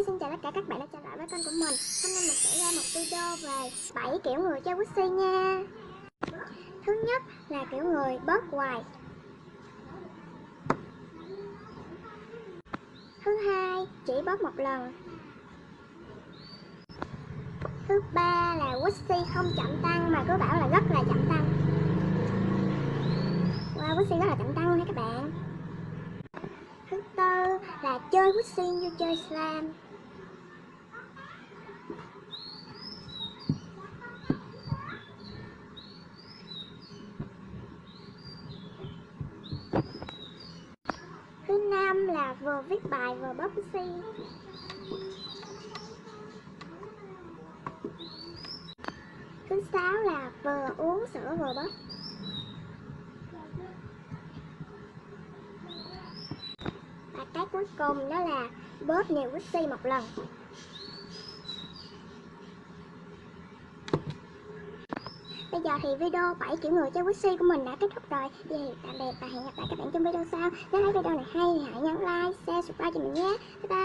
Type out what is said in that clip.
xin chào tất cả các bạn đã trở lại với kênh của mình. Hôm nay mình sẽ ra một video về 7 kiểu người chơi Wixi nha. Thứ nhất là kiểu người bớt hoài. Thứ hai chỉ bớt một lần. Thứ ba là Wixi không chậm tăng mà cứ bảo là rất là chậm tăng. Wow, Wixi rất là chậm tăng luôn nha các bạn. Thứ tư là chơi Wixi như chơi slam. Thứ năm là vừa viết bài vừa bóp Wixi. Thứ sáu là vừa uống sữa vừa bóp. Và cái cuối cùng đó là bóp nhiều Wixi một lần. Bây giờ thì video 7 kiểu người chơi Wixi của mình đã kết thúc rồi. Vậy thì tạm biệt và hẹn gặp lại các bạn trong video sau. Nếu thấy video này hay thì hãy nhấn like, share, subscribe cho mình nhé. Bye bye.